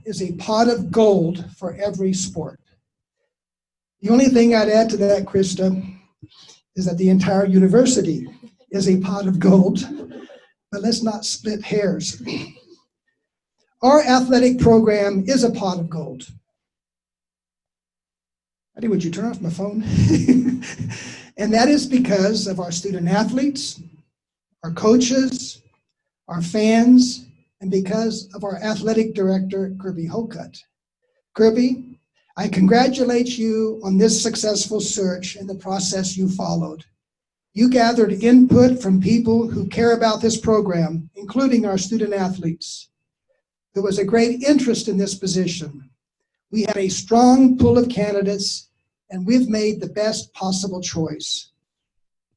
is a pot of gold for every sport. The only thing I'd add to that, Krista, is that the entire university is a pot of gold, but let's not split hairs. Our athletic program is a pot of gold. Eddie, would you turn off my phone? And that is because of our student athletes, our coaches, our fans, and because of our athletic director, Kirby Hocutt. Kirby, I congratulate you on this successful search and the process you followed. You gathered input from people who care about this program, including our student athletes. There was a great interest in this position. We had a strong pool of candidates, and we've made the best possible choice.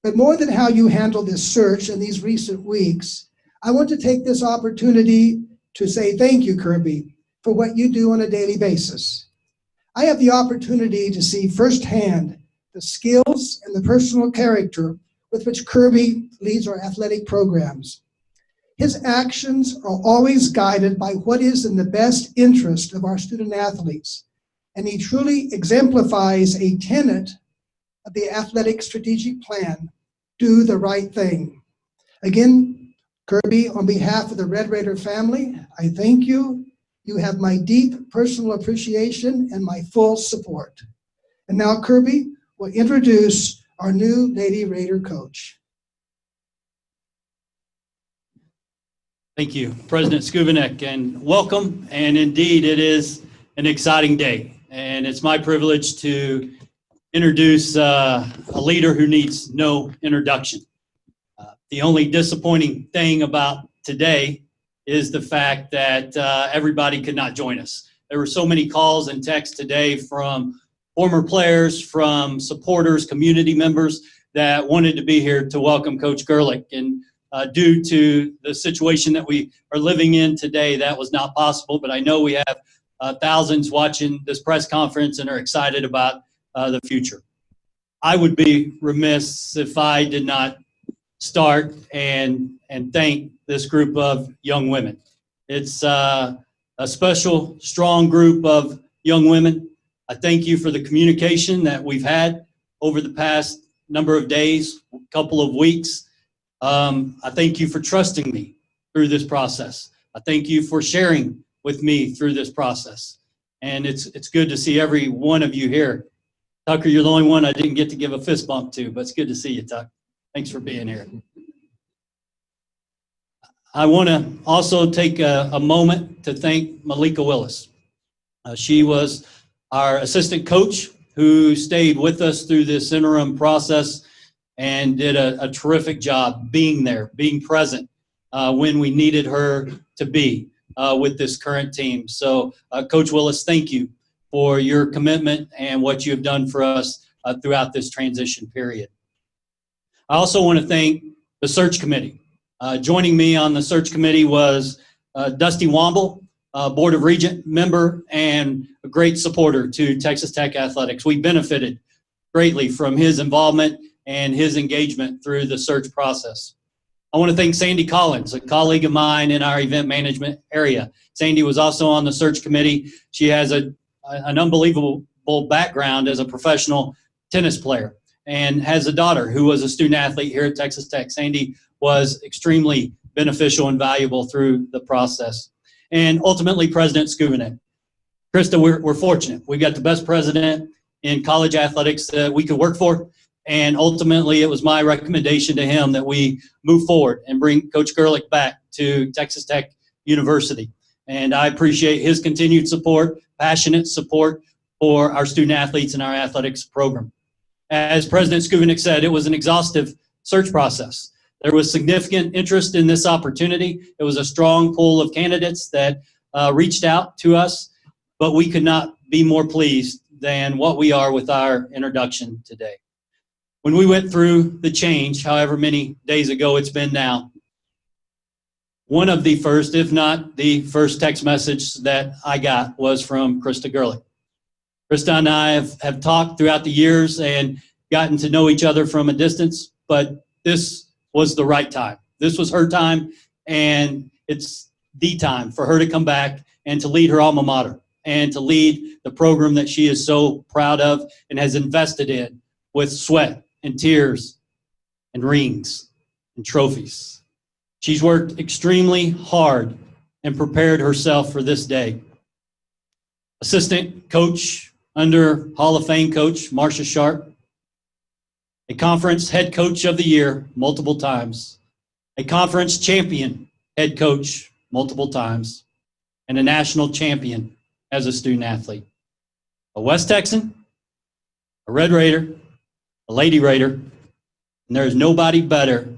But more than how you handled this search in these recent weeks, I want to take this opportunity to say thank you, Kirby, for what you do on a daily basis. I have the opportunity to see firsthand the skills and the personal character with which Kirby leads our athletic programs. His actions are always guided by what is in the best interest of our student athletes, and he truly exemplifies a tenet of the athletic strategic plan, do the right thing. Again, Kirby, on behalf of the Red Raider family, I thank you. You have my deep personal appreciation and my full support. And now Kirby will introduce our new Lady Raider coach. Thank you, President Skubinek, and welcome. And indeed, it is an exciting day. And it's my privilege to introduce a leader who needs no introduction. The only disappointing thing about today is the fact that everybody could not join us. There were so many calls and texts today from former players, from supporters, community members that wanted to be here to welcome Coach Gerlich. And due to the situation that we are living in today, that was not possible. But I know we have thousands watching this press conference and are excited about the future. I would be remiss if I did not start and thank this group of young women. It's a special, strong group of young women. I thank you for the communication that we've had over the past number of days, couple of weeks. I thank you for trusting me through this process. I thank you for sharing with me through this process. And it's good to see every one of you here. Tucker, you're the only one I didn't get to give a fist bump to, but it's good to see you, Tuck. Thanks for being here. I want to also take a moment to thank Malika Willis. She was our assistant coach who stayed with us through this interim process and did a terrific job being there, being present when we needed her to be with this current team. So, Coach Willis, thank you for your commitment and what you have done for us throughout this transition period. I also want to thank the search committee. Joining me on the search committee was Dusty Womble, Board of Regent member and a great supporter to Texas Tech Athletics. We benefited greatly from his involvement and his engagement through the search process. I want to thank Sandy Collins, a colleague of mine in our event management area. Sandy was also on the search committee. She has an unbelievable background as a professional tennis player and has a daughter who was a student athlete here at Texas Tech. Sandy was extremely beneficial and valuable through the process. And ultimately, President Skubinek. Krista, we're fortunate. We've got the best president in college athletics that we could work for. And ultimately, it was my recommendation to him that we move forward and bring Coach Gerlich back to Texas Tech University. And I appreciate his continued support, passionate support for our student athletes and our athletics program. As President Skubinek said, it was an exhaustive search process. There was significant interest in this opportunity. It was a strong pool of candidates that reached out to us, but we could not be more pleased than what we are with our introduction today. When we went through the change, however many days ago it's been now, one of the first, if not the first text message that I got was from Krista Gerlich. Krista and I have talked throughout the years and gotten to know each other from a distance, but this was the right time. This was her time, and it's the time for her to come back and to lead her alma mater and to lead the program that she is so proud of and has invested in with sweat and tears and rings and trophies. She's worked extremely hard and prepared herself for this day. Assistant coach under Hall of Fame coach Marcia Sharp, a conference head coach of the year multiple times, a conference champion head coach multiple times, and a national champion as a student athlete. A West Texan, a Red Raider, a Lady Raider, and there is nobody better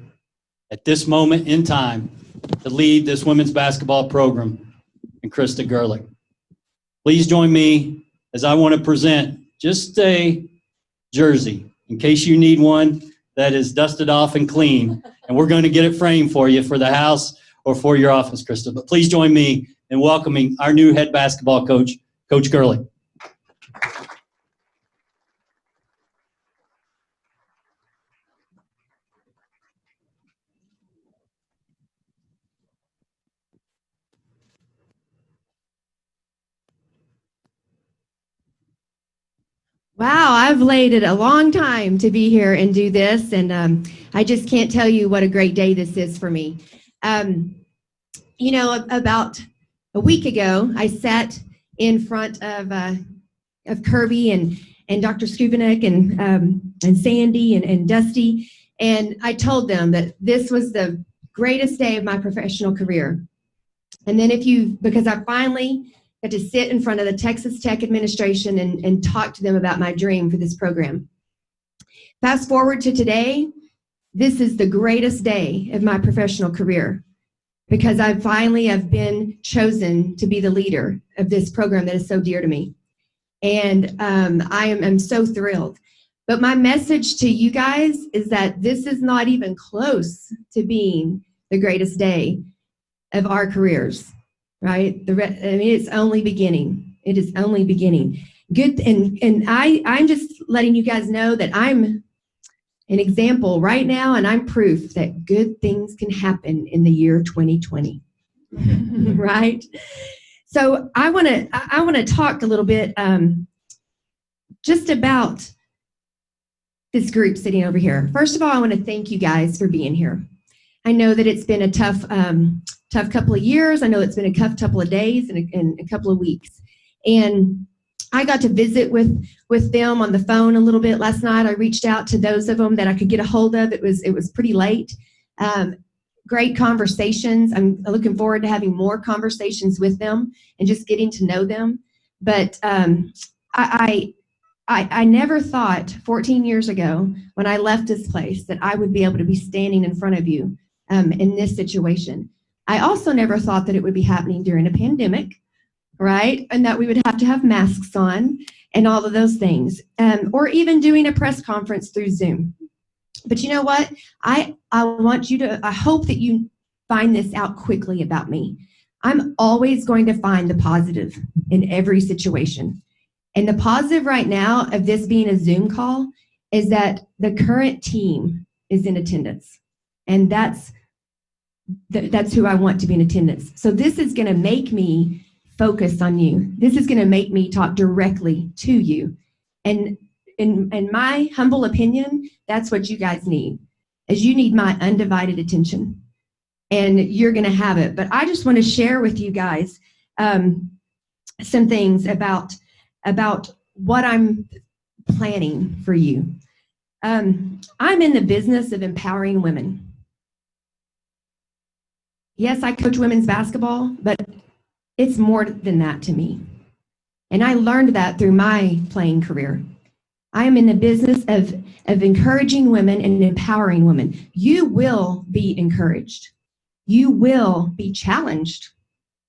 at this moment in time to lead this women's basketball program than Krista Gerlich. Please join me as I want to present just a jersey, in case you need one that is dusted off and clean, and we're going to get it framed for you for the house or for your office, Krista. But please join me in welcoming our new head basketball coach, Coach Gerlich. Wow, I've waited a long time to be here and do this, and I just can't tell you what a great day this is for me. You know, about a week ago, I sat in front of Kirby and Dr. Skubinek and Sandy and Dusty, and I told them that this was the greatest day of my professional career. And then because I finally got to sit in front of the Texas Tech administration and talk to them about my dream for this program. Fast forward to today, this is the greatest day of my professional career because I finally have been chosen to be the leader of this program that is so dear to me. And I'm so thrilled. But my message to you guys is that this is not even close to being the greatest day of our careers. Right? I mean, it's only beginning. It is only beginning. Good, and I'm just letting you guys know that I'm an example right now, and I'm proof that good things can happen in the year 2020. Right? So I want to talk a little bit just about this group sitting over here. First of all, I want to thank you guys for being here. I know that it's been a tough couple of years. I know it's been a tough couple of days and a couple of weeks. And I got to visit with them on the phone a little bit last night. I reached out to those of them that I could get a hold of. It was pretty late. Great conversations. I'm looking forward to having more conversations with them and just getting to know them. But I never thought 14 years ago when I left this place that I would be able to be standing in front of you in this situation. I also never thought that it would be happening during a pandemic, right? And that we would have to have masks on and all of those things, or even doing a press conference through Zoom. But you know what? I hope that you find this out quickly about me. I'm always going to find the positive in every situation. And the positive right now of this being a Zoom call is that the current team is in attendance. And that's who I want to be in attendance. So this is going to make me focus on you. This is going to make me talk directly to you. And in my humble opinion, that's what you guys need, is you need my undivided attention. And you're going to have it. But I just want to share with you guys some things about what I'm planning for you. I'm in the business of empowering women. Yes, I coach women's basketball, but it's more than that to me. And I learned that through my playing career. I am in the business of encouraging women and empowering women. You will be encouraged. You will be challenged.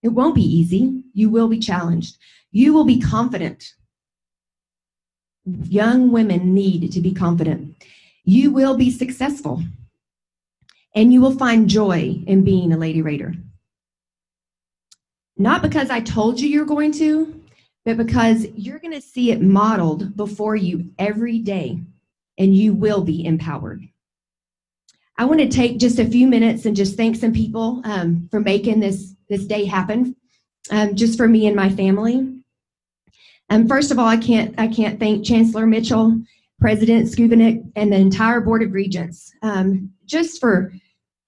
It won't be easy. You will be challenged. You will be confident. Young women need to be confident. You will be successful. And you will find joy in being a Lady Raider. Not because I told you you're going to, but because you're going to see it modeled before you every day, and you will be empowered. I want to take just a few minutes and just thank some people for making this this day happen, just for me and my family. First of all, I can't thank Chancellor Mitchell, President Cubit, and the entire Board of Regents, just for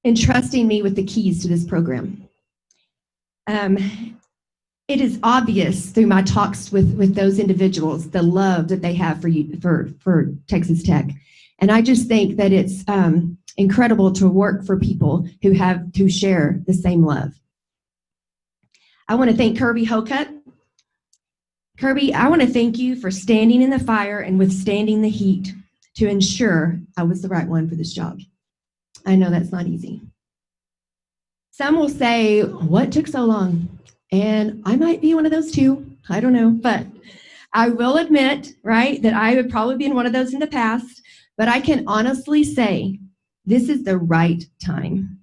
entrusting me with the keys to this program. It is obvious through my talks with those individuals, the love that they have for Texas Tech. And I just think that it's incredible to work for people who share the same love. I want to thank Kirby Hokut. Kirby, I want to thank you for standing in the fire and withstanding the heat to ensure I was the right one for this job. I know that's not easy. Some will say, what took so long? And I might be one of those too. I don't know. But I will admit, right, that I would probably be in one of those in the past. But I can honestly say, this is the right time.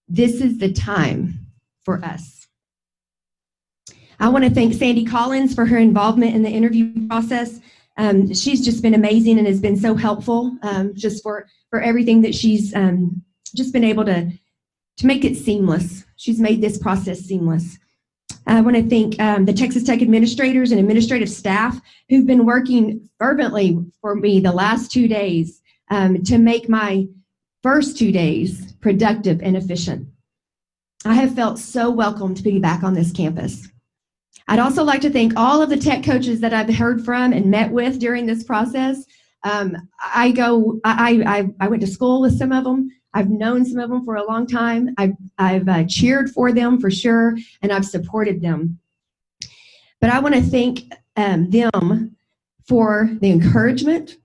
This is the time for us. I want to thank Sandy Collins for her involvement in the interview process. She's just been amazing and has been so helpful just for everything that she's just been able to make it seamless. She's made this process seamless. I want to thank the Texas Tech administrators and administrative staff who've been working fervently for me the last 2 days to make my first 2 days productive and efficient. I have felt so welcome to be back on this campus. I'd also like to thank all of the tech coaches that I've heard from and met with during this process. I went to school with some of them. I've known some of them for a long time. I've cheered for them for sure, and I've supported them. But I want to thank them for the encouragement,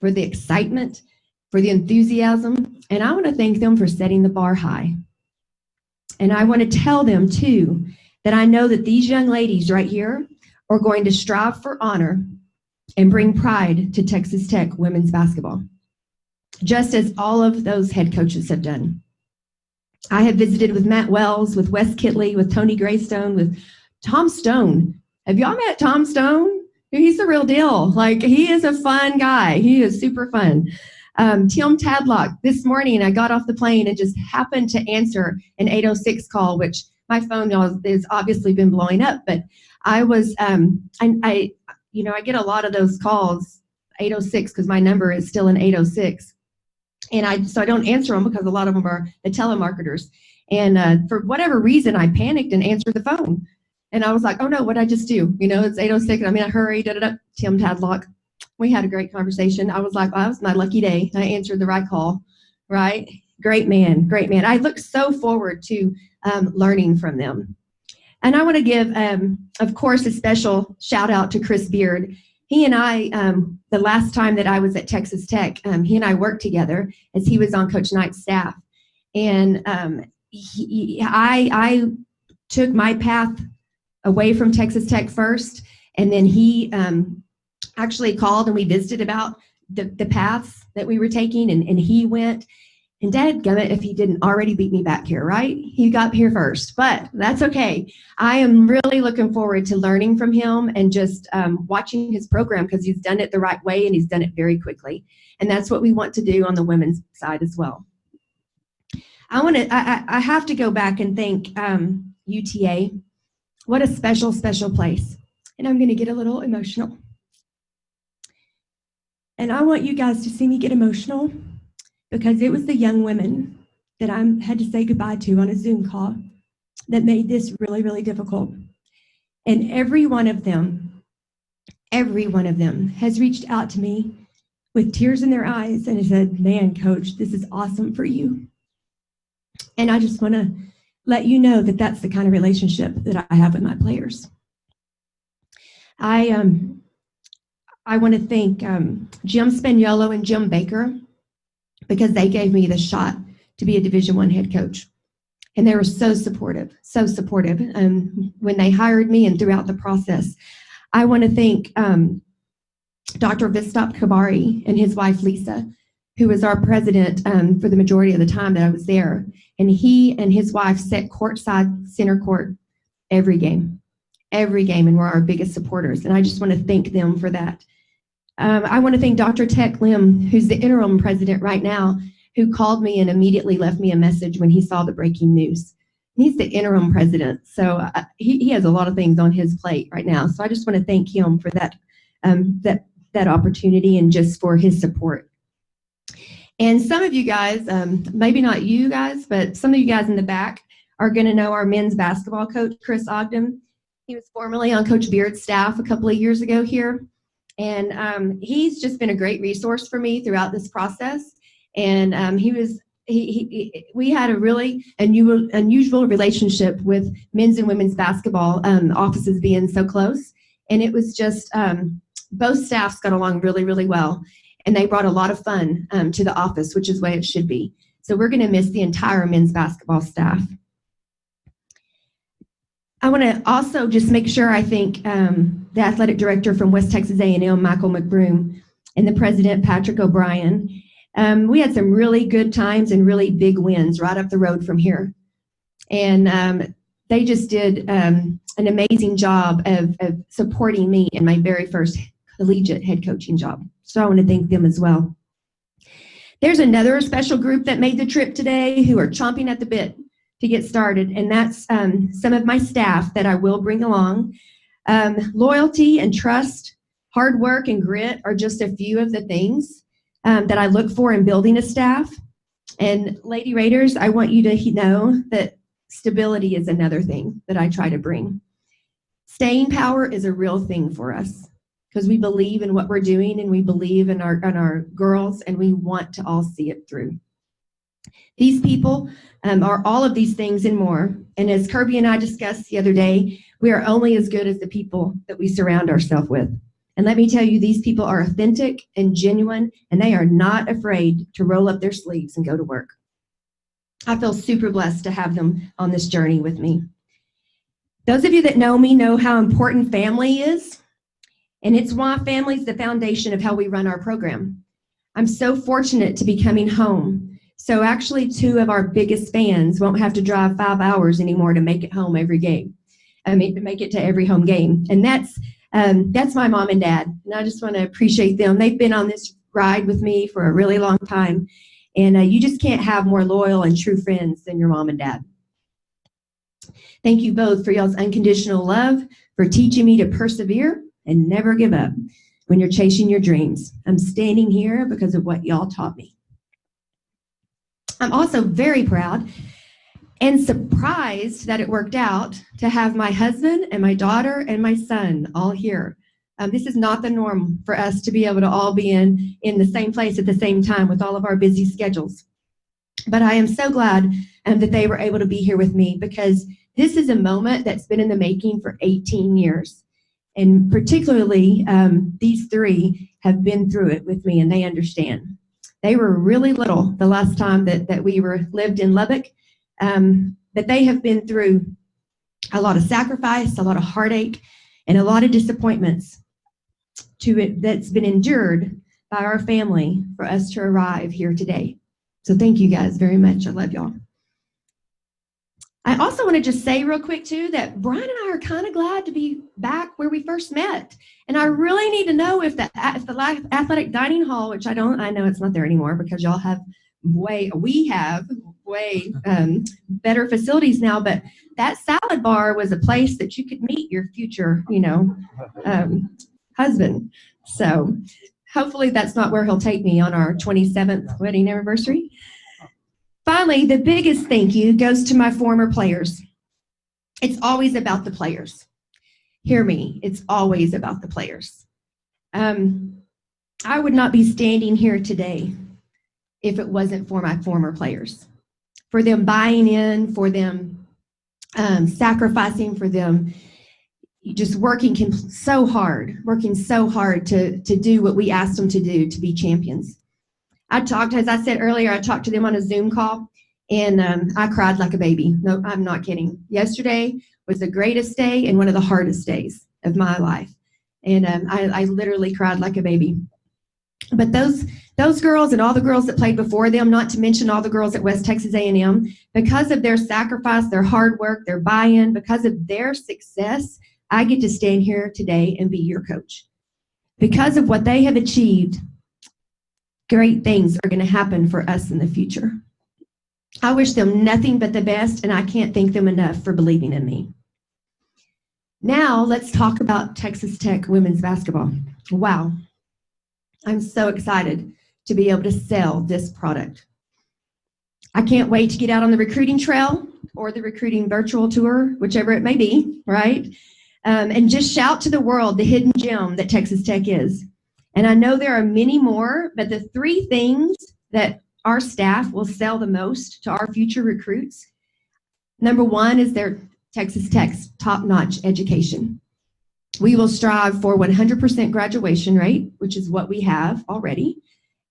for the excitement, for the enthusiasm, and I want to thank them for setting the bar high. And I want to tell them, too, that I know that these young ladies right here are going to strive for honor and bring pride to Texas Tech women's basketball, just as all of those head coaches have done. I have visited with Matt Wells, with Wes Kitley, with Tony Greystone, with Tom Stone. Have y'all met Tom Stone? He's the real deal. Like, he is a fun guy. He is super fun. Tim Tadlock, this morning I got off the plane and just happened to answer an 806 call, which my phone has obviously been blowing up, but I was, I get a lot of those calls, 806, because my number is still an 806. And so I don't answer them because a lot of them are the telemarketers. And for whatever reason, I panicked and answered the phone. And I was like, oh no, what'd I just do? It's 806. I'm in a hurry, Tim Tadlock. We had a great conversation. I was like, well, that was my lucky day. I answered the right call, right? Great man, great man. I look so forward to learning from them. And I want to give, of course, a special shout out to Chris Beard. He and I, the last time that I was at Texas Tech, he and I worked together as he was on Coach Knight's staff. And I took my path away from Texas Tech first, and then he actually called and we visited about the paths that we were taking, and he went. And dadgummit, if he didn't already beat me back here, right? He got here first, but that's okay. I am really looking forward to learning from him and just watching his program, because he's done it the right way and he's done it very quickly. And that's what we want to do on the women's side as well. I have to go back and thank UTA. What a special, special place. And I'm going to get a little emotional. And I want you guys to see me get emotional, because it was the young women that I had to say goodbye to on a Zoom call that made this really, really difficult. And every one of them has reached out to me with tears in their eyes and said, man, Coach, this is awesome for you. And I just want to let you know that that's the kind of relationship that I have with my players. I want to thank Jim Spaniolo and Jim Baker, because they gave me the shot to be a Division I head coach. And they were so supportive when they hired me and throughout the process. I want to thank Dr. Vistop Kabari and his wife, Lisa, who was our president for the majority of the time that I was there. And he and his wife sat courtside center court every game, and were our biggest supporters. And I just want to thank them for that. I want to thank Dr. Tech Lim, who's the interim president right now, who called me and immediately left me a message when he saw the breaking news. He's the interim president, so he has a lot of things on his plate right now. So I just want to thank him for that that opportunity and just for his support. And some of you guys, maybe not you guys, but some of you guys in the back are going to know our men's basketball coach, Chris Ogden. He was formerly on Coach Beard's staff a couple of years ago here. And he's just been a great resource for me throughout this process. And we had a really unusual relationship with men's and women's basketball offices being so close. And it was just, both staffs got along really, really well. And they brought a lot of fun to the office, which is the way it should be. So we're going to miss the entire men's basketball staff. I want to also just make sure I thank the athletic director from West Texas A&M, Michael McBroom, and the president, Patrick O'Brien. We had some really good times and really big wins right up the road from here. And they just did an amazing job of supporting me in my very first collegiate head coaching job. So I want to thank them as well. There's another special group that made the trip today who are chomping at the bit to get started, and that's some of my staff that I will bring along. Loyalty and trust, hard work and grit are just a few of the things that I look for in building a staff. And Lady Raiders, I want you to know that stability is another thing that I try to bring. Staying power is a real thing for us because we believe in what we're doing and we believe in our girls and we want to all see it through. These people are all of these things and more. And as Kirby and I discussed the other day, we are only as good as the people that we surround ourselves with. And let me tell you, these people are authentic and genuine, and they are not afraid to roll up their sleeves and go to work. I feel super blessed to have them on this journey with me. Those of you that know me know how important family is, and it's why family is the foundation of how we run our program. I'm so fortunate to be coming home. So actually 2 of our biggest fans won't have to drive 5 hours anymore to make it home every game. To make it to every home game. And that's my mom and dad. And I just want to appreciate them. They've been on this ride with me for a really long time. And you just can't have more loyal and true friends than your mom and dad. Thank you both for y'all's unconditional love, for teaching me to persevere and never give up when you're chasing your dreams. I'm standing here because of what y'all taught me. I'm also very proud and surprised that it worked out to have my husband and my daughter and my son all here. This is not the norm for us to be able to all be in the same place at the same time with all of our busy schedules. But I am so glad that they were able to be here with me because this is a moment that's been in the making for 18 years. And particularly, these 3 have been through it with me and they understand. They were really little the last time that we lived in Lubbock, but they have been through a lot of sacrifice, a lot of heartache, and a lot of disappointments that's been endured by our family for us to arrive here today. So thank you guys very much. I love y'all. I also want to just say real quick too that Brian and I are kind of glad to be back where we first met. And I really need to know if the athletic dining hall, which I know it's not there anymore because y'all have we have way better facilities now, but that salad bar was a place that you could meet your future, husband. So hopefully that's not where he'll take me on our 27th wedding anniversary. Finally, the biggest thank you goes to my former players. It's always about the players. Hear me, it's always about the players. I would not be standing here today if it wasn't for my former players, for them buying in, for them sacrificing, for them just working so hard to do what we asked them to do to be champions. As I said earlier, I talked to them on a Zoom call, and I cried like a baby. No, I'm not kidding. Yesterday was the greatest day and one of the hardest days of my life. And I literally cried like a baby. But those girls and all the girls that played before them, not to mention all the girls at West Texas A&M, because of their sacrifice, their hard work, their buy-in, because of their success, I get to stand here today and be your coach. Because of what they have achieved, great things are going to happen for us in the future. I wish them nothing but the best, and I can't thank them enough for believing in me. Now, let's talk about Texas Tech women's basketball. Wow. I'm so excited to be able to sell this product. I can't wait to get out on the recruiting trail or the recruiting virtual tour, whichever it may be, right? And just shout to the world the hidden gem that Texas Tech is. And I know there are many more, but the 3 things that our staff will sell the most to our future recruits, number 1 is their Texas Tech's top-notch education. We will strive for 100% graduation rate, which is what we have already.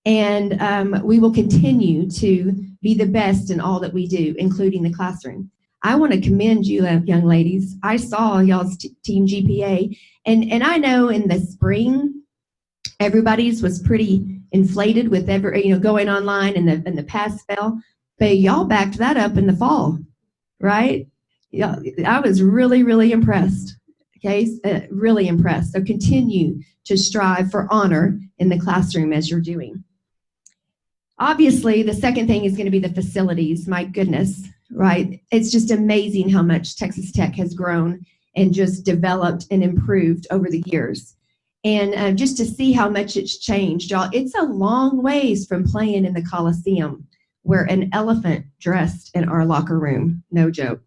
And we will continue to be the best in all that we do, including the classroom. I want to commend you, young ladies. I saw y'all's team GPA, and I know in the spring, everybody's was pretty inflated with going online and the pass spell, but y'all backed that up in the fall, right? Yeah, I was really, really impressed. Okay, really impressed. So continue to strive for honor in the classroom as you're doing. Obviously, the second thing is going to be the facilities. My goodness, right? It's just amazing how much Texas Tech has grown and just developed and improved over the years. And just to see how much it's changed, y'all, it's a long ways from playing in the Coliseum where an elephant dressed in our locker room. No joke.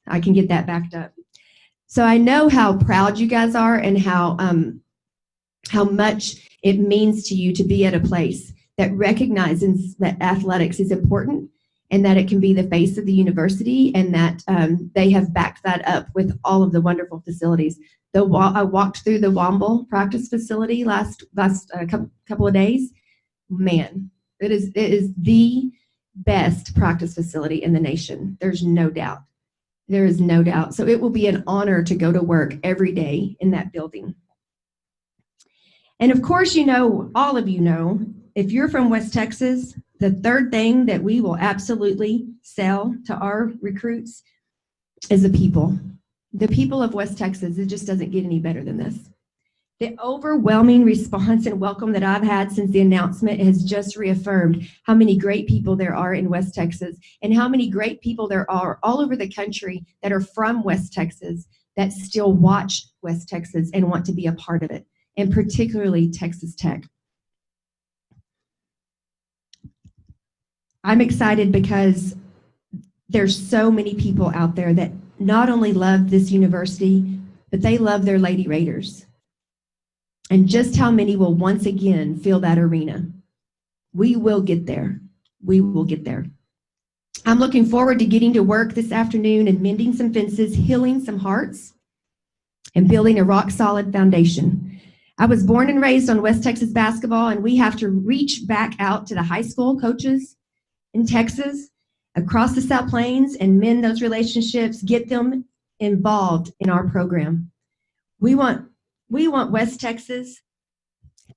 I can get that backed up. So I know how proud you guys are and how much it means to you to be at a place that recognizes that athletics is important and that it can be the face of the university, and that they have backed that up with all of the wonderful facilities. I walked through the Woodall practice facility last couple of days. Man, it is the best practice facility in the nation. There's no doubt. There is no doubt. So it will be an honor to go to work every day in that building. And of course, all of you know, if you're from West Texas, the third thing that we will absolutely sell to our recruits is the people. The people of West Texas. It just doesn't get any better than this. The overwhelming response and welcome that I've had since the announcement has just reaffirmed how many great people there are in West Texas, and how many great people there are all over the country that are from West Texas that still watch West Texas and want to be a part of it, and particularly Texas Tech. I'm excited because there's so many people out there that not only love this university, but they love their Lady Raiders. And just how many will once again fill that arena? We will get there. We will get there. I'm looking forward to getting to work this afternoon and mending some fences, healing some hearts, and building a rock-solid foundation. I was born and raised on West Texas basketball, and we have to reach back out to the high school coaches in Texas, across the South Plains, and mend those relationships, get them involved in our program. We want West Texas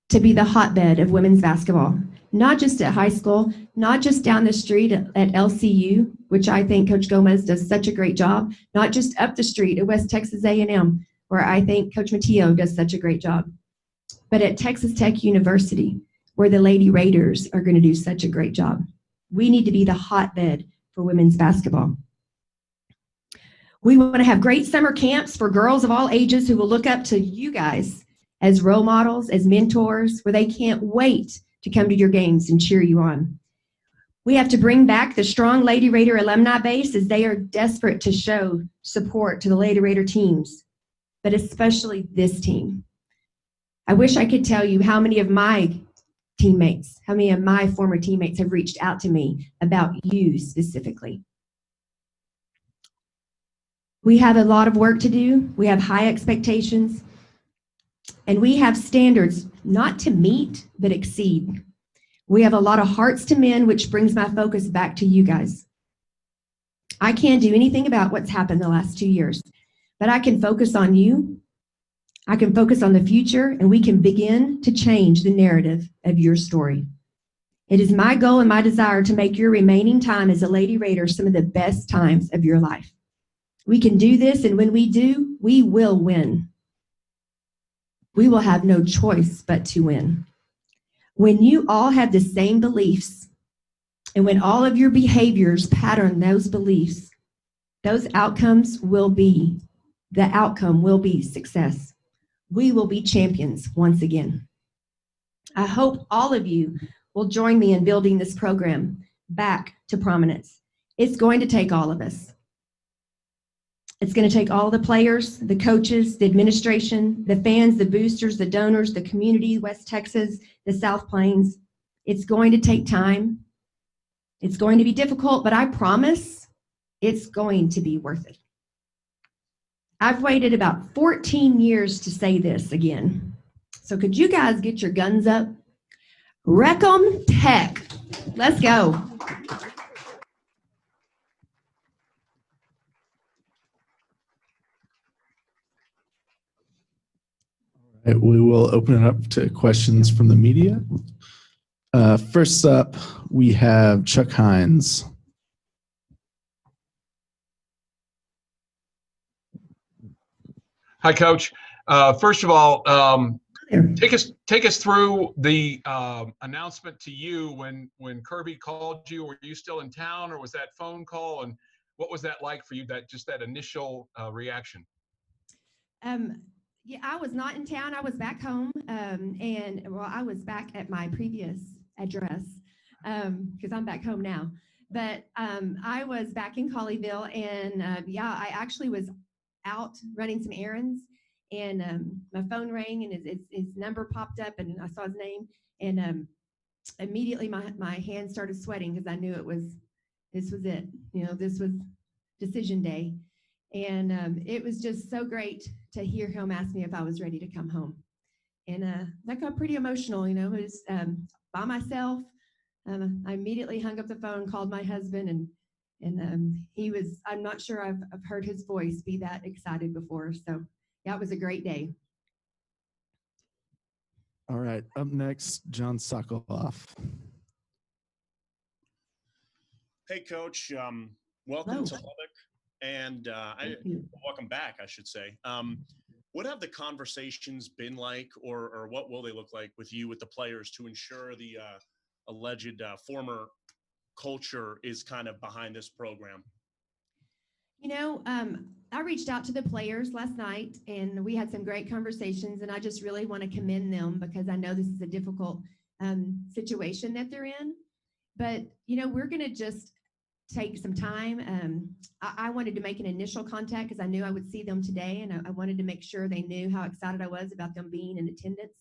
to be the hotbed of women's basketball, not just at high school, not just down the street at LCU, which I think Coach Gomez does such a great job, not just up the street at West Texas A&M, where I think Coach Matteo does such a great job, but at Texas Tech University, where the Lady Raiders are going to do such a great job. We need to be the hotbed for women's basketball. We want to have great summer camps for girls of all ages who will look up to you guys as role models, as mentors, where they can't wait to come to your games and cheer you on. We have to bring back the strong Lady Raider alumni base, as they are desperate to show support to the Lady Raider teams, but especially this team. I wish I could tell you how many of my teammates, how many of my former teammates have reached out to me about you specifically. We have a lot of work to do. We have high expectations, and we have standards not to meet, but exceed. We have a lot of hearts to mend, which brings my focus back to you guys. I can't do anything about what's happened the last 2 years, but I can focus on you. I can focus on the future, and we can begin to change the narrative of your story. It is my goal and my desire to make your remaining time as a Lady Raider some of the best times of your life. We can do this, and when we do, we will win. We will have no choice but to win. When you all have the same beliefs And when all of your behaviors pattern those beliefs, those outcomes will be, the outcome will be success. We will be champions once again. I hope all of you will join me in building this program back to prominence. It's going to take all of us. It's going to take all the players, the coaches, the administration, the fans, the boosters, the donors, the community, West Texas, the South Plains. It's going to take time. It's going to be difficult, but I promise it's going to be worth it. I've waited about 14 years to say this again. So could you guys get your guns up? Wreck 'em Tech. Let's go. Right, we will open it up to questions from the media. First up, we have Chuck Heinz. Hi, Coach. First of all, take us through the announcement to you when Kirby called you. Were you still in town, or was that phone call? And what was that like for you? That initial reaction. Yeah, I was not in town. I was back home, and well, I was back at my previous address because I'm back home now. But I was back in Colleyville, and yeah, I actually was out running some errands, and my phone rang, and his number popped up, and I saw his name, and immediately my hands started sweating because I knew this was it. You know, this was decision day. And it was just so great to hear him ask me if I was ready to come home. And that got pretty emotional, you know. It was by myself. I immediately hung up the phone, called my husband, and he was, I'm not sure I've heard his voice be that excited before. So yeah, it was a great day. All right, up next, Jon Sokoloff. Hey, Coach. Welcome Hello. to Lubbock. And welcome back, I should say. What have the conversations been like, or what will they look like with you, with the players, to ensure the alleged former culture is kind of behind this program? You know, I reached out to the players last night, and we had some great conversations, and I just really want to commend them because I know this is a difficult situation that they're in. But, you know, we're going to just take some time. I wanted to make an initial contact because I knew I would see them today, and I wanted to make sure they knew how excited I was about them being in attendance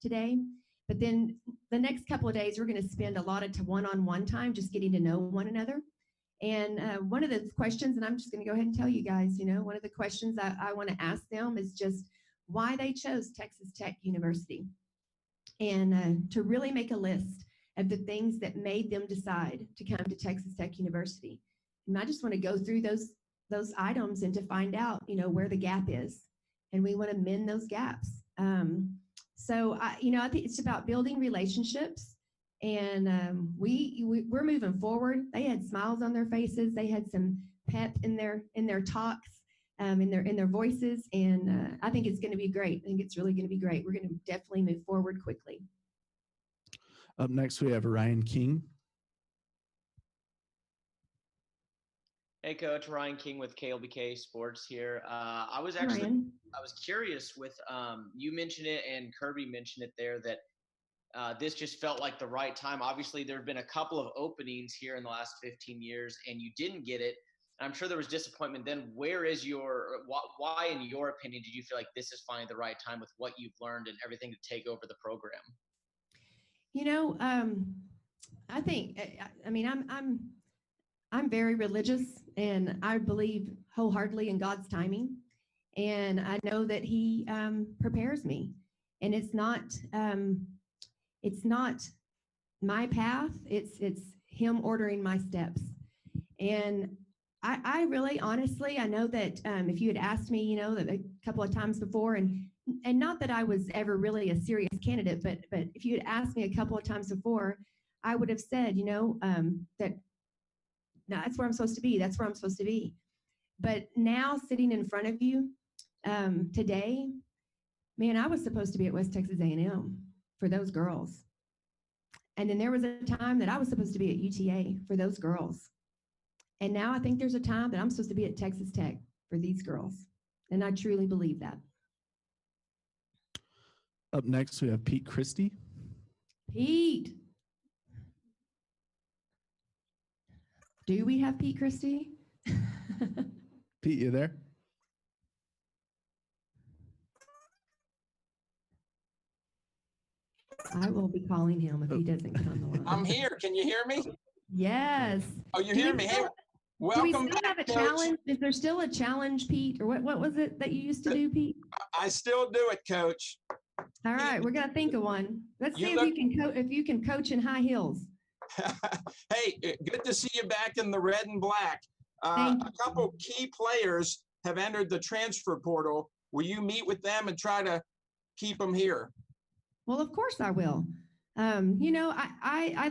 today. But then the next couple of days, we're going to spend a lot of one-on-one time just getting to know one another. And one of the questions, and I'm just going to go ahead and tell you guys, you know, one of the questions I want to ask them is just why they chose Texas Tech University, and to really make a list of the things that made them decide to come to Texas Tech University. And I just want to go through those items and to find out, you know, where the gap is. And we want to mend those gaps. So, you know, I think it's about building relationships. And we're moving forward. They had smiles on their faces. They had some pep in their talks, in their voices. And I think it's going to be great. I think it's really going to be great. We're going to definitely move forward quickly. Up next, we have Ryan King. Hey, Coach. Ryan King with KLBK Sports here. I was curious with you mentioned it and Kirby mentioned it there that this just felt like the right time. Obviously, there have been a couple of openings here in the last 15 years, and you didn't get it. And I'm sure there was disappointment then. Where is why, in your opinion, did you feel like this is finally the right time with what you've learned and everything to take over the program? You know, I think, I mean, I'm very religious, and I believe wholeheartedly in God's timing. And I know that He prepares me, and it's not my path. It's Him ordering my steps. And I really, honestly, I know that if you had asked me, you know, a couple of times before, and not that I was ever really a serious candidate, but if you had asked me a couple of times before, I would have said, you know, that no, that's where I'm supposed to be. That's where I'm supposed to be. But now sitting in front of you today, man, I was supposed to be at West Texas A&M for those girls. And then there was a time that I was supposed to be at UTA for those girls. And now I think there's a time that I'm supposed to be at Texas Tech for these girls. And I truly believe that. Up next, we have Pete Christy. Pete. Do we have Pete Christy? Pete, you there? I will be calling him if he doesn't get on the line. I'm here. Can you hear me? Yes. Oh, you hear me? Hey, Do we welcome still have back, a Coach. challenge? Is there still a challenge, Pete? Or what was it that you used to do, Pete? I still do it, Coach. All right, we're gonna think of one. Let's You see if you can coach in high heels. Hey, good to see you back in the red and black. Thank A couple key players have entered the transfer portal. Will you meet with them and try to keep them here? Well, of course I will. I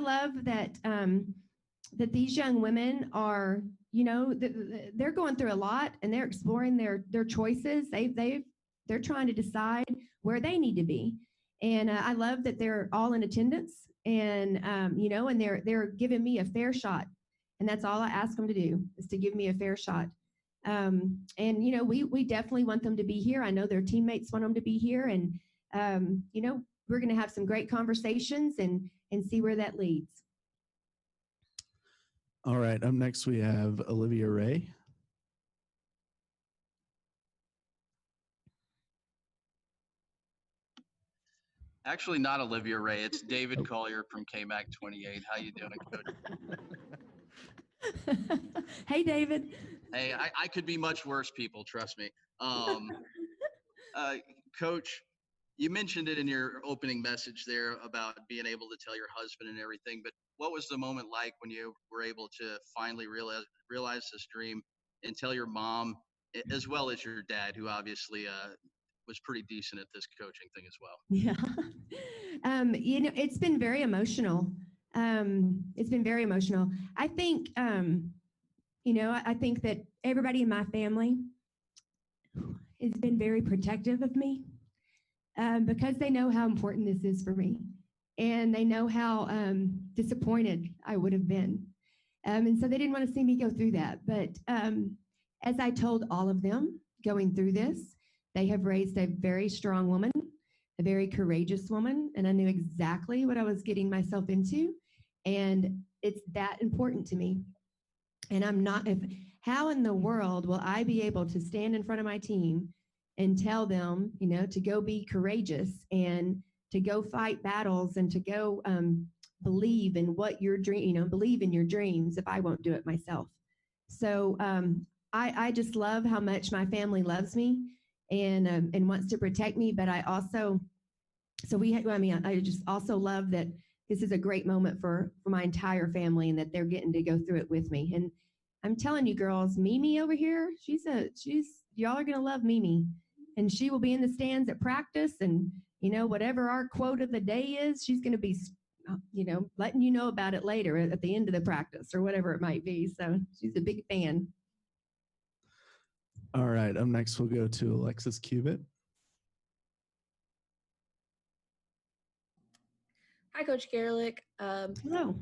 love that that these young women are, they're going through a lot and they're exploring their choices. They're trying to decide where they need to be. And I love that they're all in attendance and, and they're giving me a fair shot. And that's all I ask them to do is to give me a fair shot. We definitely want them to be here. I know their teammates want them to be here. And, we're going to have some great conversations and see where that leads. All right. Up next, we have Olivia Rae. Actually, not Olivia Rae. It's David Collier from KMAC 28. How you doing, Coach? Hey, David. Hey, I could be much worse, people. Trust me. Coach, you mentioned it in your opening message there about being able to tell your husband and everything, but what was the moment like when you were able to finally realize this dream and tell your mom, as well as your dad, who obviously was pretty decent at this coaching thing as well? Yeah. It's been very emotional. It's been very emotional. I think, I think that everybody in my family has been very protective of me because they know how important this is for me. And they know how disappointed I would have been. And so they didn't want to see me go through that. But as I told all of them going through this, they have raised a very strong woman, a very courageous woman, and I knew exactly what I was getting myself into. And it's that important to me. And how in the world will I be able to stand in front of my team and tell them, to go be courageous and to go fight battles and to go believe in what your dream, believe in your dreams if I won't do it myself. So I just love how much my family loves me and wants to protect me. But I just also love that this is a great moment for my entire family and that they're getting to go through it with me. And I'm telling you girls, Mimi over here, y'all are going to love Mimi. And she will be in the stands at practice and, whatever our quote of the day is, she's going to be, letting you know about it later at the end of the practice or whatever it might be. So she's a big fan. All right. Up next, we'll go to Alexis Cubit. Hi, Coach Gerlich. Hello.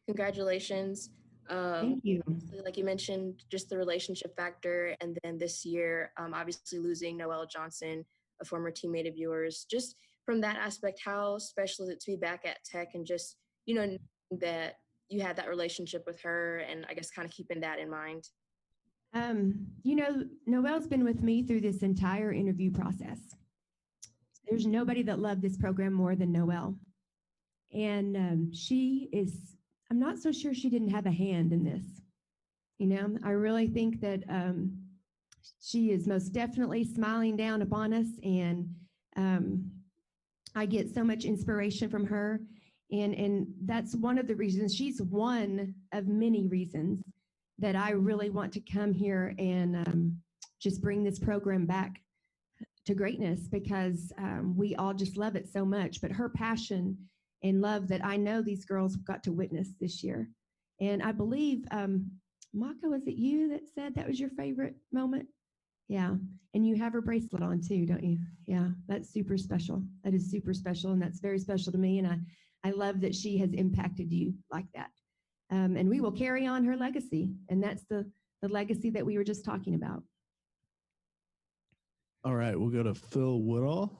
Congratulations. Thank you. Like you mentioned, just the relationship factor. And then this year, obviously losing Noelle Johnson, a former teammate of yours. Just from that aspect, how special is it to be back at Tech and just, that you had that relationship with her and I guess kind of keeping that in mind? Noelle's been with me through this entire interview process. There's nobody that loved this program more than Noelle. And I'm not so sure she didn't have a hand in this. I really think that she is most definitely smiling down upon us. And I get so much inspiration from her. And that's one of the reasons, she's one of many reasons that I really want to come here and just bring this program back to greatness because we all just love it so much. But her passion and love that I know these girls got to witness this year. And I believe, Maka, was it you that said that was your favorite moment? Yeah. And you have her bracelet on too, don't you? Yeah, that's super special. That is super special. And that's very special to me. And I love that she has impacted you like that. And we will carry on her legacy. And that's the legacy that we were just talking about. All right, we'll go to Phil Woodall.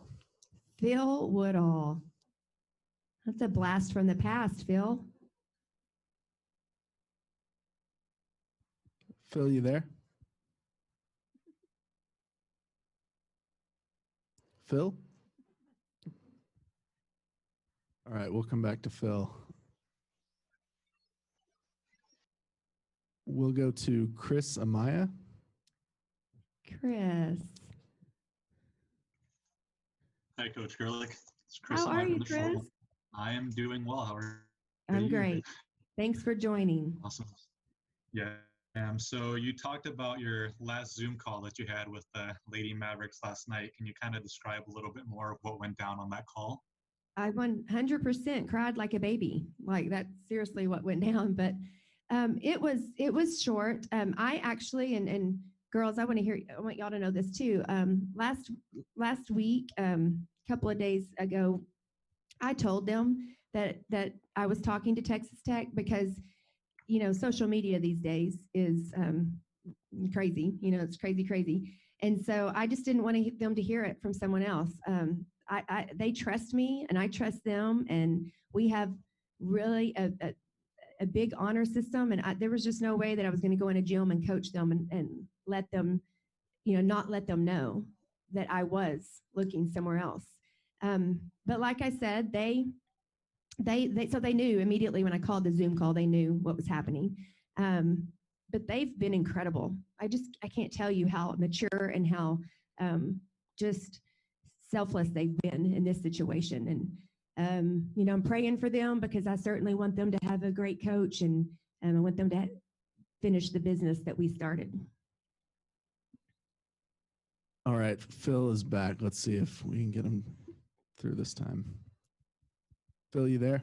Phil Woodall. That's a blast from the past, Phil. Phil, you there? Phil? All right, we'll come back to Phil. We'll go to Chris Amaya. Chris. Hi, Coach Gerlich. It's Chris. How are you, from the Chris? Shore. I am doing well. How are I'm you? great. Thanks for joining. Awesome. Yeah. So you talked about your last Zoom call that you had with the Lady Mavericks last night. Can you kind of describe a little bit more of what went down on that call? I 100% cried like a baby. Like that's seriously what went down. But it was short. I actually and girls, I want y'all to know this too. Last week, couple of days ago, I told them that I was talking to Texas Tech because, social media these days is crazy. It's crazy. And so I just didn't want them to hear it from someone else. They trust me and I trust them, and we have really a big honor system. And there was just no way that I was going to go in a gym and coach them and let them, not let them know that I was looking somewhere else. But like I said, so they knew immediately when I called the Zoom call, they knew what was happening. But they've been incredible. I can't tell you how mature and how just selfless they've been in this situation. And, I'm praying for them because I certainly want them to have a great coach, and I want them to finish the business that we started. All right, Phil is back. Let's see if we can get him through this time. Phil, you there?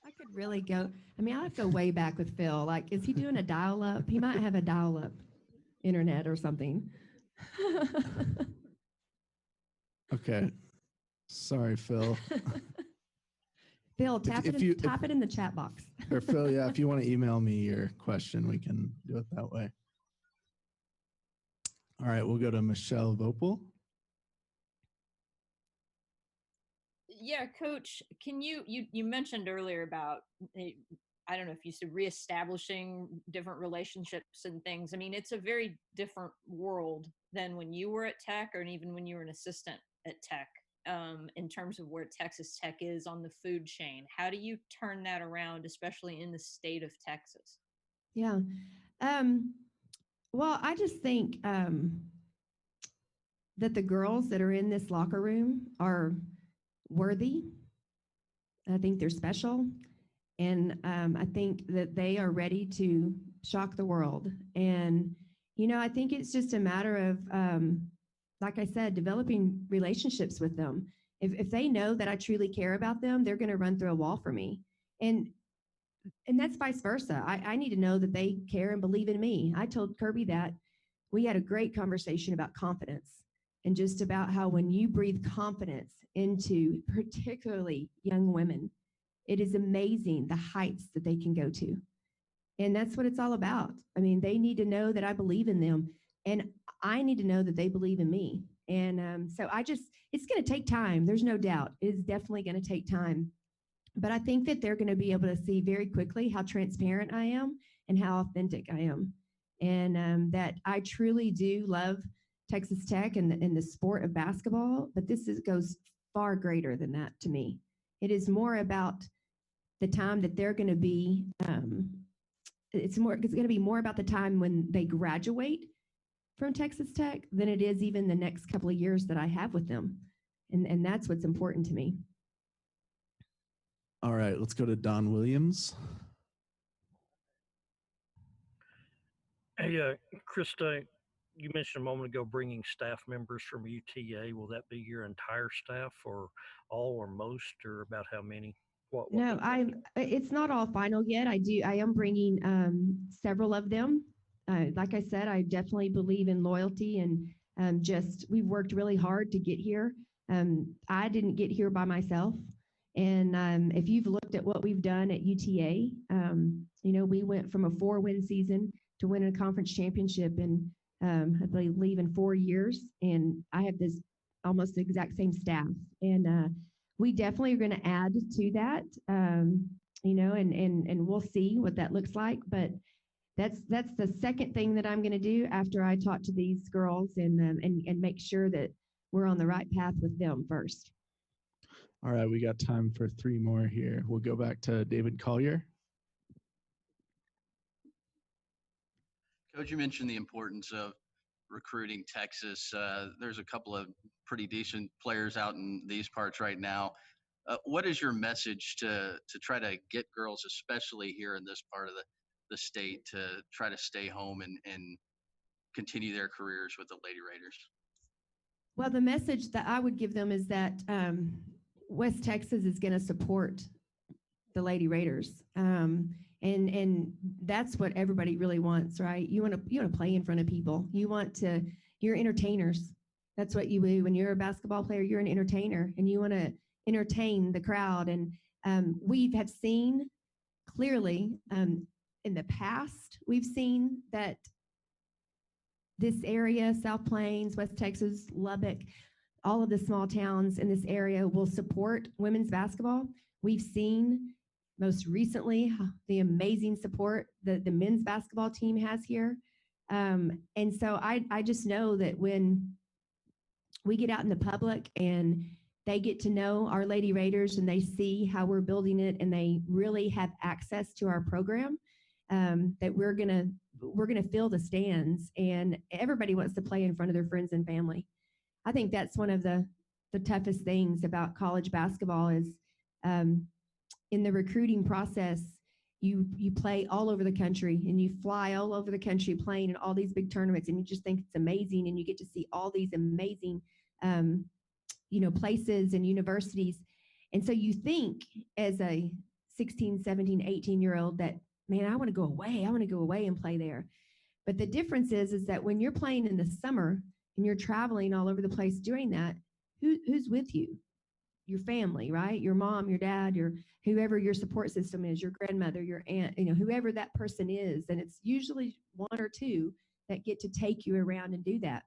I could really go. I have to go way back with Phil. Like, is he doing a dial-up? He might have a dial-up internet or something. Okay. Sorry, Phil. Phil, tap it in the chat box. Or Phil, yeah, if you want to email me your question, we can do it that way. All right, we'll go to Mechelle Voepel. Yeah, Coach, can you mentioned earlier about, I don't know if you said reestablishing different relationships and things. It's a very different world than when you were at Tech, or even when you were an assistant at Tech, in terms of where Texas Tech is on the food chain. How do you turn that around, especially in the state of Texas? Yeah. Well, I just think that the girls that are in this locker room are worthy. I think they're special. And I think that they are ready to shock the world. And, I think it's just a matter of, like I said, developing relationships with them. If they know that I truly care about them, they're going to run through a wall for me. And that's vice versa. I need to know that they care and believe in me. I told Kirby that. We had a great conversation about confidence, and just about how when you breathe confidence into particularly young women, it is amazing the heights that they can go to. And that's what it's all about. They need to know that I believe in them, and I need to know that they believe in me. And so it's going to take time. There's no doubt. It is definitely going to take time. But I think that they're going to be able to see very quickly how transparent I am and how authentic I am. And that I truly do love Texas Tech and the sport of basketball, but goes far greater than that to me. It is more about the time that they're going to be, it's going to be more about the time when they graduate from Texas Tech than it is even the next couple of years that I have with them. And that's what's important to me. All right, let's go to Don Williams. Hey, Krista, you mentioned a moment ago bringing staff members from UTA. Will that be your entire staff, or all, or most, or about how many? No, it's not all final yet. I am bringing several of them like I said, I definitely believe in loyalty, and we've worked really hard to get here. I didn't get here by myself. And if you've looked at what we've done at UTA, we went from a 4-win season to winning a conference championship in, I believe, in 4 years. And I have this almost the exact same staff. And we definitely are going to add to that, and we'll see what that looks like. But that's the second thing that I'm going to do after I talk to these girls and make sure that we're on the right path with them first. All right, we got time for 3 more here. We'll go back to David Collier. Coach, you mentioned the importance of recruiting Texas. There's a couple of pretty decent players out in these parts right now. What is your message to try to get girls, especially here in this part of the state, to try to stay home and continue their careers with the Lady Raiders? Well, the message that I would give them is that West Texas is going to support the Lady Raiders. And that's what everybody really wants, right? You want to play in front of people. You're entertainers. That's what you do. When you're a basketball player, you're an entertainer, and you want to entertain the crowd. And we have seen clearly in the past, we've seen that this area, South Plains, West Texas, Lubbock, all of the small towns in this area will support women's basketball. We've seen most recently the amazing support that the men's basketball team has here. And so I just know that when we get out in the public and they get to know our Lady Raiders and they see how we're building it and they really have access to our program, that we're gonna fill the stands, and everybody wants to play in front of their friends and family. I think that's one of the toughest things about college basketball is in the recruiting process, you play all over the country and you fly all over the country playing in all these big tournaments, and you just think it's amazing, and you get to see all these amazing places and universities. And so you think as a 16, 17, 18-year-old that, man, I want to go away and play there. But the difference is that when you're playing in the summer and you're traveling all over the place doing that, who's with you? Your family, right? Your mom, your dad, whoever your support system is, your grandmother, your aunt, whoever that person is. And it's usually 1 or 2 that get to take you around and do that.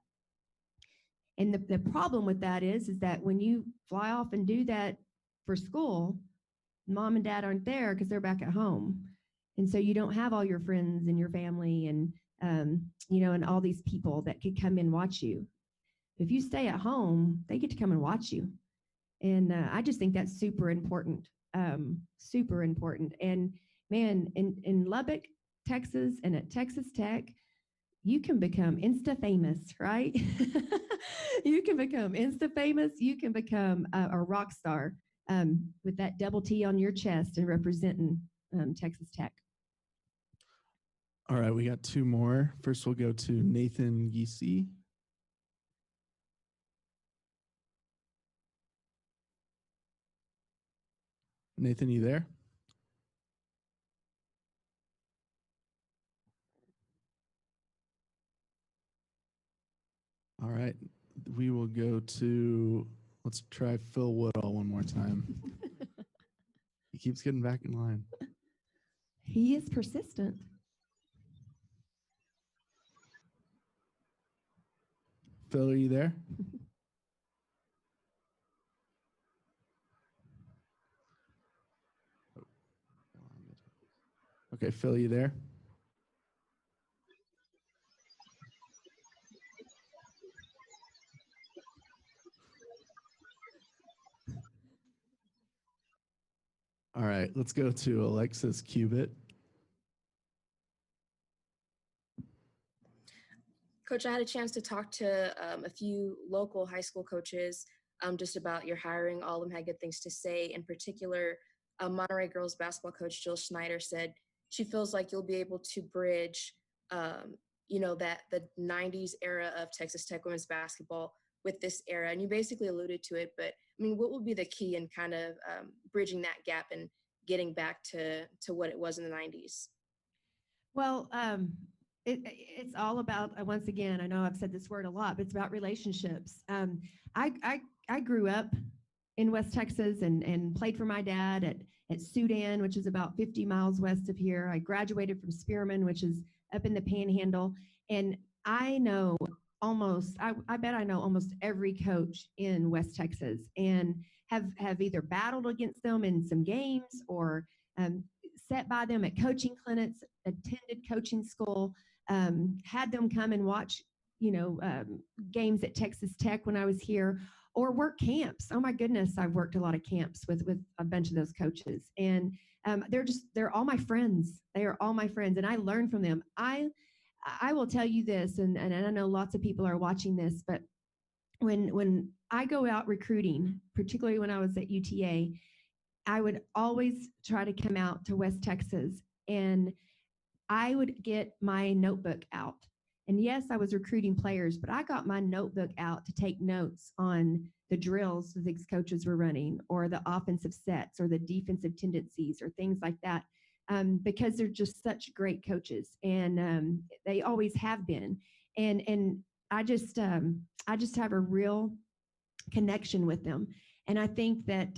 And the problem with that is that when you fly off and do that for school, mom and dad aren't there because they're back at home. And so you don't have all your friends and your family and all these people that could come and watch you. If you stay at home, they get to come and watch you. And I just think that's super important, super important. And man, in Lubbock, Texas, and at Texas Tech, you can become Insta famous, right? You can become Insta famous. You can become a rock star with that double T on your chest and representing Texas Tech. All right, we got 2 more. First, we'll go to Nathan Giese. Nathan, you there? All right, we will go to, let's try Phil Woodall one more time. He keeps getting back in line. He is persistent. Phil, are you there? Okay, Phil, you there? All right, let's go to Alexis Cubit. Coach, I had a chance to talk to a few local high school coaches just about your hiring. All of them had good things to say. In particular, Monterey girls basketball coach Jill Schneider said she feels like you'll be able to bridge, that the 90s era of Texas Tech women's basketball with this era. And you basically alluded to it, but I mean, what will be the key in kind of bridging that gap and getting back to what it was in the 90s? Well, It's all about, once again, I know I've said this word a lot, but it's about relationships. I grew up in West Texas and played for my dad at Sudan, which is about 50 miles west of here. I graduated from Spearman, which is up in the Panhandle. And I know I bet I know almost every coach in West Texas, and have either battled against them in some games or sat by them at coaching clinics, attended coaching school, had them come and watch, games at Texas Tech when I was here, or work camps. Oh my goodness, I've worked a lot of camps with a bunch of those coaches, and they're all my friends. They are all my friends, and I learn from them. I will tell you this, and I know lots of people are watching this, but when I go out recruiting, particularly when I was at UTA, I would always try to come out to West Texas, and I would get my notebook out. And yes, I was recruiting players, but I got my notebook out to take notes on the drills that these coaches were running, or the offensive sets, or the defensive tendencies, or things like that, because they're just such great coaches, and they always have been. And I just have a real connection with them. And I think that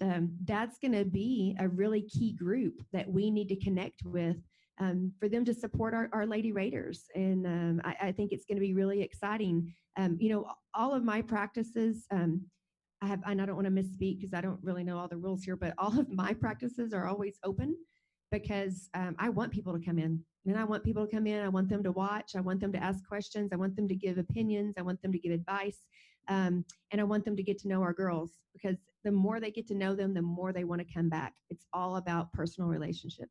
that's going to be a really key group that we need to connect with for them to support our Lady Raiders. And I think it's going to be really exciting. All of my practices, and I don't want to misspeak because I don't really know all the rules here, but all of my practices are always open because I want people to come in. And I want people to come in. I want them to watch. I want them to ask questions. I want them to give opinions. I want them to give advice. And I want them to get to know our girls, because the more they get to know them, the more they want to come back. It's all about personal relationships.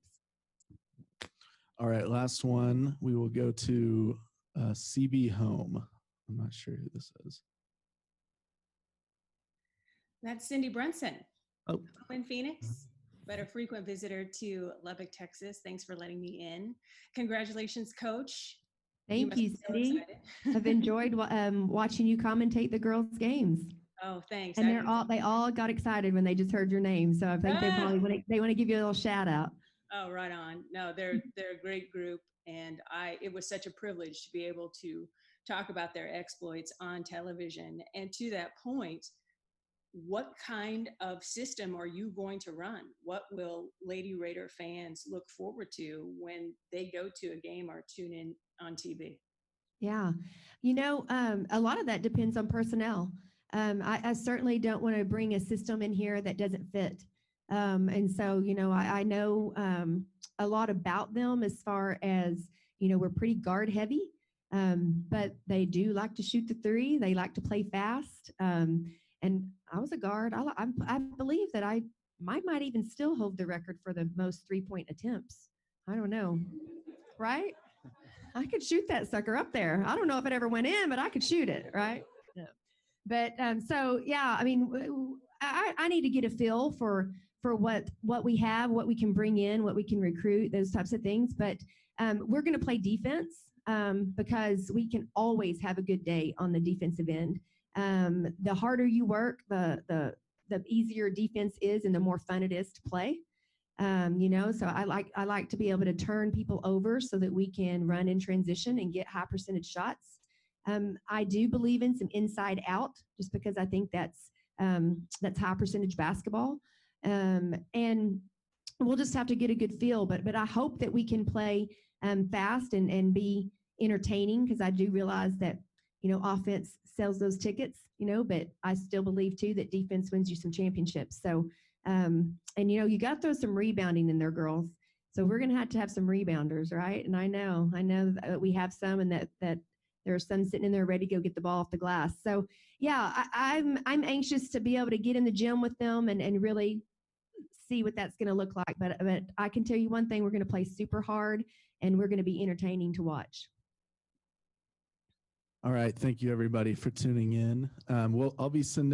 All right, last one. We will go to CB Home. I'm not sure who this is. That's Cindy Brunson. Oh. I'm in Phoenix, but a frequent visitor to Lubbock, Texas. Thanks for letting me in. Congratulations, Coach. Thank you, Cindy. I've enjoyed watching you commentate the girls' games. Oh, thanks. And they all got excited when they just heard your name. So I think they want to give you a little shout out. Oh, right on. No, they're a great group, and it was such a privilege to be able to talk about their exploits on television. And to that point, what kind of system are you going to run? What will Lady Raider fans look forward to when they go to a game or tune in on TV? Yeah, a lot of that depends on personnel. I certainly don't want to bring a system in here that doesn't fit. And so, I know a lot about them as far as, we're pretty guard heavy, but they do like to shoot the three. They like to play fast. And I was a guard. I believe that I might even still hold the record for the most 3-point attempts. I don't know, right? I could shoot that sucker up there. I don't know if it ever went in, but I could shoot it, right? Yeah. But so, yeah, I mean, I need to get a feel for what we have, what we can bring in, what we can recruit, those types of things. But we're going to play defense because we can always have a good day on the defensive end. The harder you work, the easier defense is, and the more fun it is to play. So I like to be able to turn people over so that we can run in transition and get high percentage shots. I do believe in some inside out, just because I think that's high percentage basketball. And we'll just have to get a good feel, but I hope that we can play fast and be entertaining, because I do realize that offense sells those tickets, but I still believe too that defense wins you some championships. So, and you got to throw some rebounding in there, girls. So we're going to have some rebounders, right? And I know that we have some, and that there are some sitting in there ready to go get the ball off the glass. So yeah, I'm anxious to be able to get in the gym with them and really see what that's going to look like. But I can tell you one thing: we're going to play super hard, and we're going to be entertaining to watch. All right. Thank you, everybody, for tuning in. I'll be sending